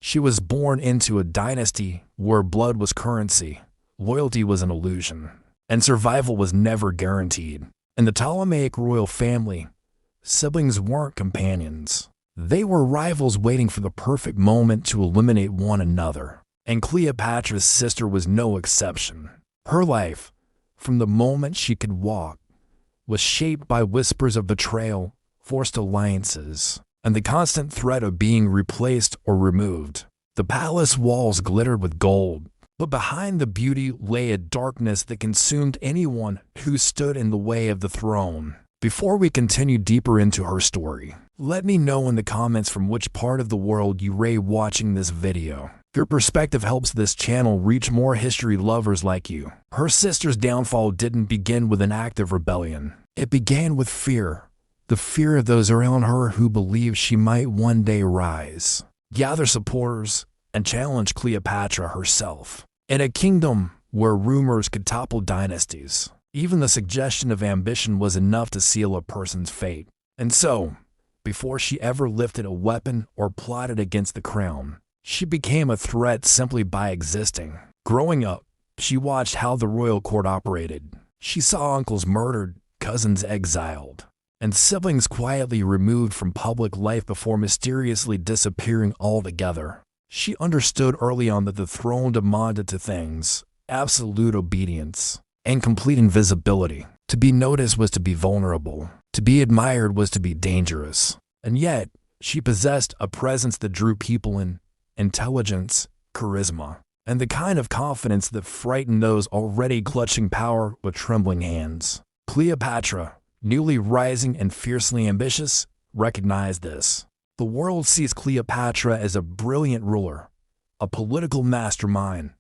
She was born into a dynasty where blood was currency, loyalty was an illusion, and survival was never guaranteed. In the Ptolemaic royal family, siblings weren't companions. They were rivals waiting for the perfect moment to eliminate one another. And Cleopatra's sister was no exception. Her life, from the moment she could walk, was shaped by whispers of betrayal, forced alliances, and the constant threat of being replaced or removed. The palace walls glittered with gold, but behind the beauty lay a darkness that consumed anyone who stood in the way of the throne. Before we continue deeper into her story, let me know in the comments from which part of the world you're watching this video. Your perspective helps this channel reach more history lovers like you. Her sister's downfall didn't begin with an act of rebellion. It began with fear. The fear of those around her who believed she might one day rise, gather supporters, and challenge Cleopatra herself. In a kingdom where rumors could topple dynasties, even the suggestion of ambition was enough to seal a person's fate. And so, before she ever lifted a weapon or plotted against the crown, she became a threat simply by existing. Growing up, she watched how the royal court operated. She saw uncles murdered, cousins exiled, and siblings quietly removed from public life before mysteriously disappearing altogether. She understood early on that the throne demanded two things: absolute obedience and complete invisibility. To be noticed was to be vulnerable. To be admired was to be dangerous. And yet, she possessed a presence that drew people in: intelligence, charisma, and the kind of confidence that frightened those already clutching power with trembling hands. Cleopatra, newly rising and fiercely ambitious, recognized this. The world sees Cleopatra as a brilliant ruler, a political mastermind,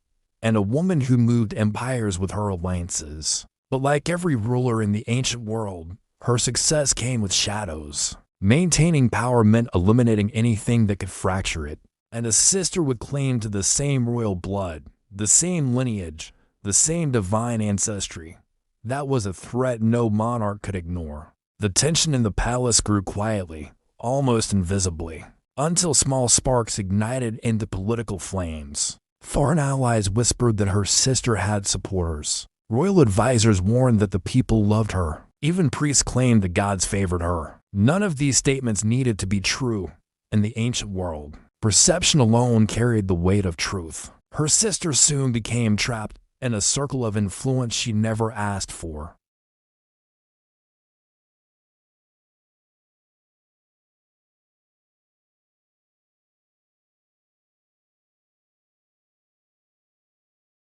and a woman who moved empires with her alliances. But like every ruler in the ancient world, her success came with shadows. Maintaining power meant eliminating anything that could fracture it. And a sister would claim to the same royal blood, the same lineage, the same divine ancestry. That was a threat no monarch could ignore. The tension in the palace grew quietly, almost invisibly, until small sparks ignited into political flames. Foreign allies whispered that her sister had supporters. Royal advisors warned that the people loved her. Even priests claimed the gods favored her. None of these statements needed to be true in the ancient world. Perception alone carried the weight of truth. Her sister soon became trapped in a circle of influence she never asked for.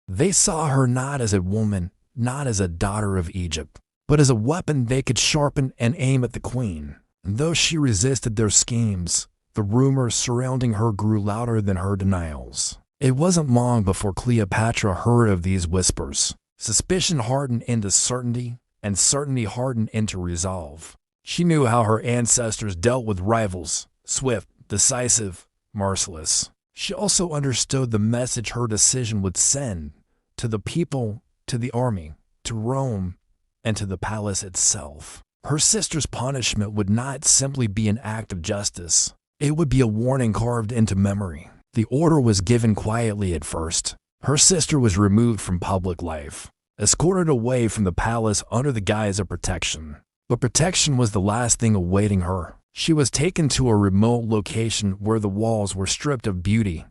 They saw her not as a woman, not as a daughter of Egypt, but as a weapon they could sharpen and aim at the queen. And though she resisted their schemes, the rumors surrounding her grew louder than her denials. It wasn't long before Cleopatra heard of these whispers. Suspicion hardened into certainty, and certainty hardened into resolve. She knew how her ancestors dealt with rivals: swift, decisive, merciless. She also understood the message her decision would send to the people, to the army, to Rome, and to the palace itself. Her sister's punishment would not simply be an act of justice. It would be a warning carved into memory. The order was given quietly at first. Her sister was removed from public life, escorted away from the palace under the guise of protection. But protection was the last thing awaiting her. She was taken to a remote location where the walls were stripped of beauty,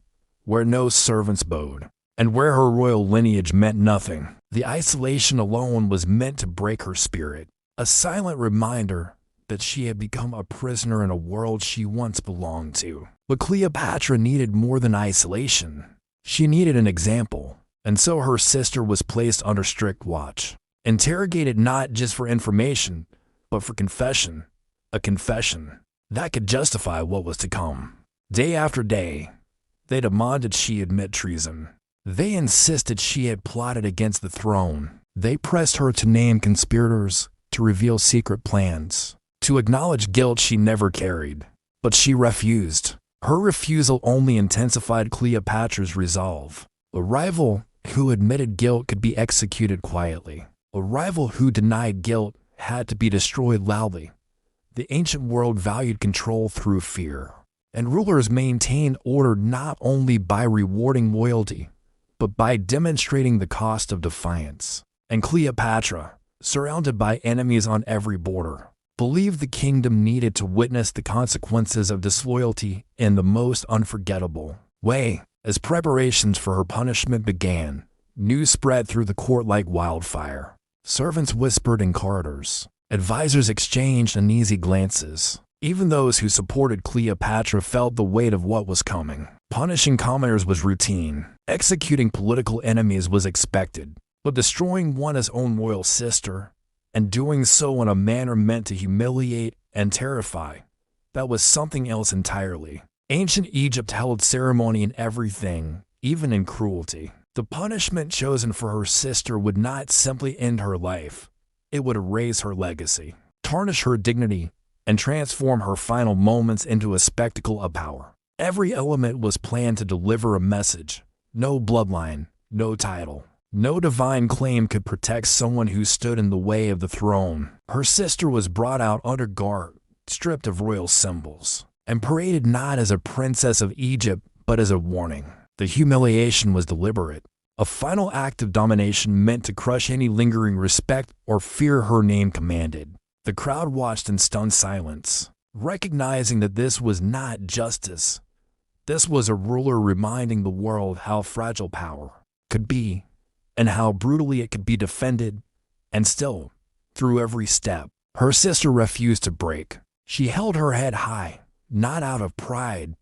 where no servants bowed, and where her royal lineage meant nothing. The isolation alone was meant to break her spirit, a silent reminder that she had become a prisoner in a world she once belonged to. But Cleopatra needed more than isolation. She needed an example, and so her sister was placed under strict watch, interrogated not just for information, but for confession. A confession that could justify what was to come. Day after day, they demanded she admit treason. They insisted she had plotted against the throne. They pressed her to name conspirators, to reveal secret plans, to acknowledge guilt she never carried. But she refused. Her refusal only intensified Cleopatra's resolve. A rival who admitted guilt could be executed quietly. A rival who denied guilt had to be destroyed loudly. The ancient world valued control through fear. And rulers maintained order not only by rewarding loyalty, but by demonstrating the cost of defiance. And Cleopatra, surrounded by enemies on every border, believed the kingdom needed to witness the consequences of disloyalty in the most unforgettable way. As preparations for her punishment began, news spread through the court like wildfire. Servants whispered in corridors. Advisors exchanged uneasy glances. Even those who supported Cleopatra felt the weight of what was coming. Punishing commoners was routine. Executing political enemies was expected. But destroying one's own royal sister, and doing so in a manner meant to humiliate and terrify, that was something else entirely. Ancient Egypt held ceremony in everything, even in cruelty. The punishment chosen for her sister would not simply end her life. It would erase her legacy, tarnish her dignity, and transform her final moments into a spectacle of power. Every element was planned to deliver a message. No bloodline, no title, no divine claim could protect someone who stood in the way of the throne. Her sister was brought out under guard, stripped of royal symbols, and paraded not as a princess of Egypt, but as a warning. The humiliation was deliberate, a final act of domination meant to crush any lingering respect or fear her name commanded. The crowd watched in stunned silence, recognizing that this was not justice. This was a ruler reminding the world how fragile power could be, and how brutally it could be defended. And still, through every step, her sister refused to break. She held her head high, not out of pride,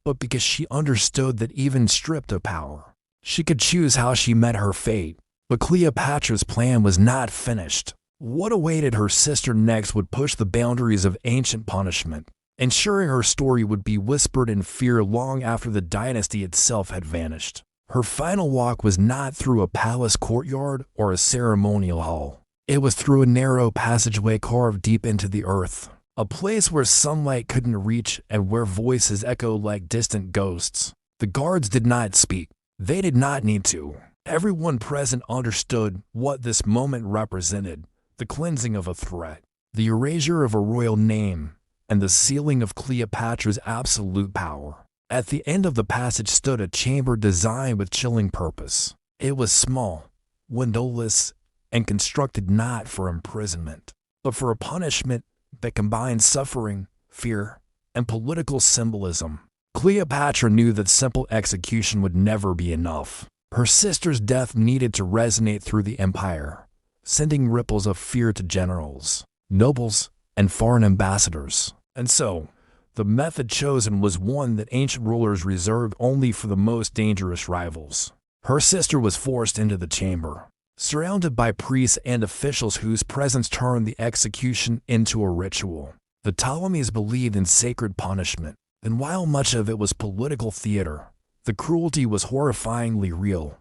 but because she understood that even stripped of power, she could choose how she met her fate. But Cleopatra's plan was not finished. What awaited her sister next would push the boundaries of ancient punishment, ensuring her story would be whispered in fear long after the dynasty itself had vanished. Her final walk was not through a palace courtyard or a ceremonial hall. It was through a narrow passageway carved deep into the earth, a place where sunlight couldn't reach and where voices echoed like distant ghosts. The guards did not speak. They did not need to. Everyone present understood what this moment represented: the cleansing of a threat, the erasure of a royal name, and the sealing of Cleopatra's absolute power. At the end of the passage stood a chamber designed with chilling purpose. It was small, windowless, and constructed not for imprisonment, but for a punishment that combined suffering, fear, and political symbolism. Cleopatra knew that simple execution would never be enough. Her sister's death needed to resonate through the empire, sending ripples of fear to generals, nobles, and foreign ambassadors. And so, the method chosen was one that ancient rulers reserved only for the most dangerous rivals. Her sister was forced into the chamber, surrounded by priests and officials whose presence turned the execution into a ritual. The Ptolemies believed in sacred punishment, and while much of it was political theater, the cruelty was horrifyingly real.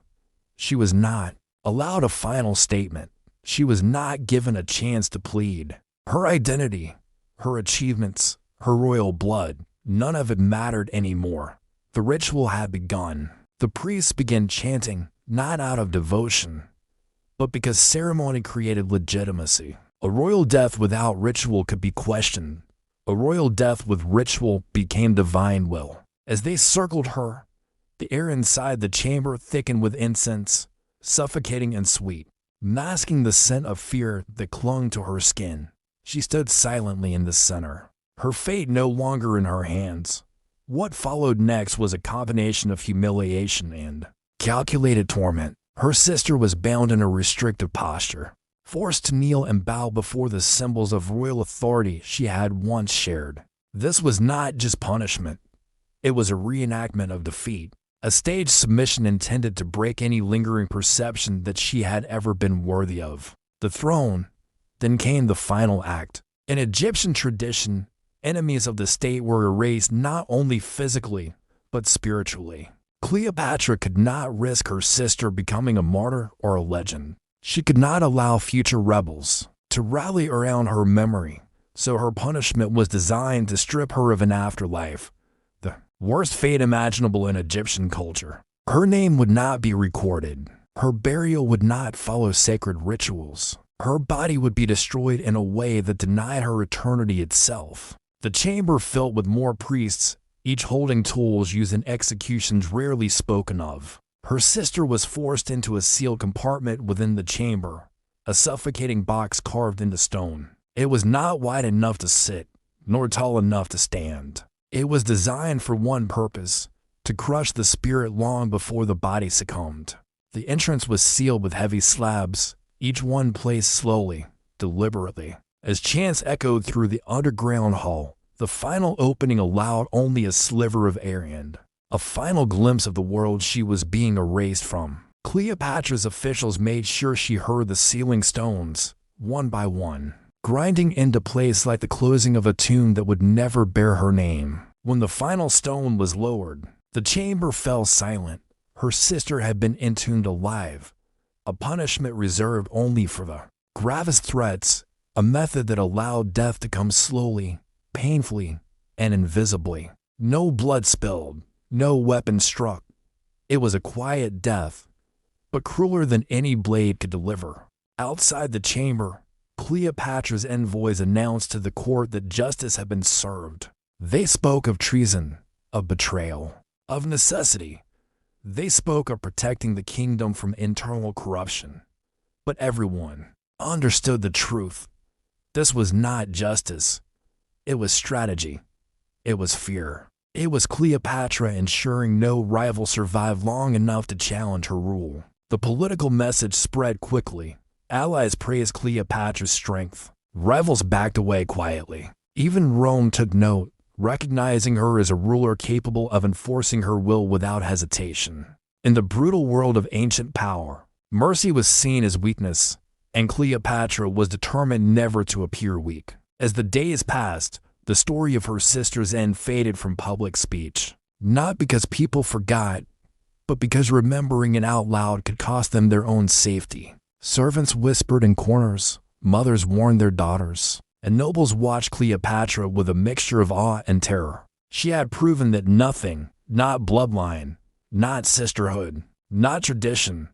She was not allowed a final statement. She was not given a chance to plead. Her identity, her achievements, her royal blood, none of it mattered anymore. The ritual had begun. The priests began chanting, not out of devotion, but because ceremony created legitimacy. A royal death without ritual could be questioned. A royal death with ritual became divine will. As they circled her, the air inside the chamber thickened with incense, suffocating and sweet, masking the scent of fear that clung to her skin. She stood silently in the center, her fate no longer in her hands. What followed next was a combination of humiliation and calculated torment. Her sister was bound in a restrictive posture, forced to kneel and bow before the symbols of royal authority she had once shared. This was not just punishment. It was a reenactment of defeat, a staged submission intended to break any lingering perception that she had ever been worthy of the throne. Then came the final act. In Egyptian tradition, enemies of the state were erased not only physically, but spiritually. Cleopatra could not risk her sister becoming a martyr or a legend. She could not allow future rebels to rally around her memory, so her punishment was designed to strip her of an afterlife, the worst fate imaginable in Egyptian culture. Her name would not be recorded. Her burial would not follow sacred rituals. Her body would be destroyed in a way that denied her eternity itself. The chamber filled with more priests each holding tools used in executions rarely spoken of. Her sister was forced into a sealed compartment within the chamber, a suffocating box carved into stone. It was not wide enough to sit, nor tall enough to stand. It was designed for one purpose: to crush the spirit long before the body succumbed. The entrance was sealed with heavy slabs, each one placed slowly, deliberately. As chants echoed through the underground hall, the final opening allowed only a sliver of air in, a final glimpse of the world she was being erased from. Cleopatra's officials made sure she heard the sealing stones, one by one, grinding into place like the closing of a tomb that would never bear her name. When the final stone was lowered, the chamber fell silent. Her sister had been entombed alive, a punishment reserved only for the gravest threats, a method that allowed death to come slowly, painfully, and invisibly. No blood spilled, no weapon struck. It was a quiet death, but crueler than any blade could deliver. Outside the chamber, Cleopatra's envoys announced to the court that justice had been served. They spoke of treason, of betrayal, of necessity. They spoke of protecting the kingdom from internal corruption. But everyone understood the truth. This was not justice. It was strategy. It was fear. It was Cleopatra ensuring no rival survived long enough to challenge her rule. The political message spread quickly. Allies praised Cleopatra's strength. Rivals backed away quietly. Even Rome took note, recognizing her as a ruler capable of enforcing her will without hesitation. In the brutal world of ancient power, mercy was seen as weakness, and Cleopatra was determined never to appear weak. As the days passed, the story of her sister's end faded from public speech. Not because people forgot, but because remembering it out loud could cost them their own safety. Servants whispered in corners, mothers warned their daughters, and nobles watched Cleopatra with a mixture of awe and terror. She had proven that nothing, not bloodline, not sisterhood, not tradition,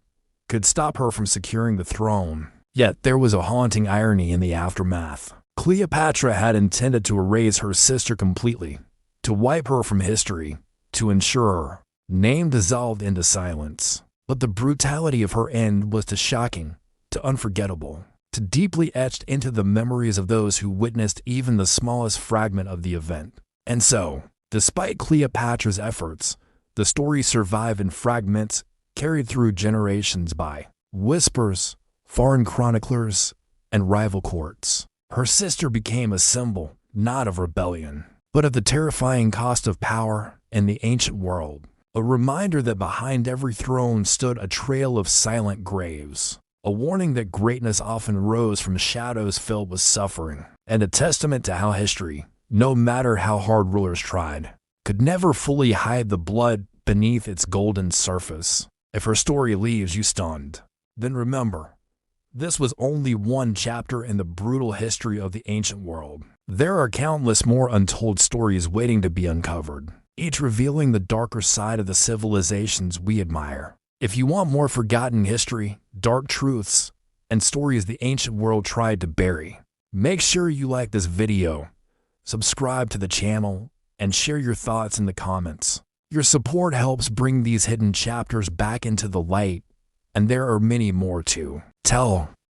could stop her from securing the throne. Yet there was a haunting irony in the aftermath. Cleopatra had intended to erase her sister completely, to wipe her from history, to ensure her name dissolved into silence. But the brutality of her end was too shocking, too unforgettable, too deeply etched into the memories of those who witnessed even the smallest fragment of the event. And so, despite Cleopatra's efforts, the story survived in fragments carried through generations by whispers, foreign chroniclers, and rival courts. Her sister became a symbol, not of rebellion, but of the terrifying cost of power in the ancient world. A reminder that behind every throne stood a trail of silent graves. A warning that greatness often rose from shadows filled with suffering. And a testament to how history, no matter how hard rulers tried, could never fully hide the blood beneath its golden surface. If her story leaves you stunned, then remember, this was only one chapter in the brutal history of the ancient world. There are countless more untold stories waiting to be uncovered, each revealing the darker side of the civilizations we admire. If you want more forgotten history, dark truths, and stories the ancient world tried to bury, make sure you like this video, subscribe to the channel, and share your thoughts in the comments. Your support helps bring these hidden chapters back into the light, and there are many more to tell.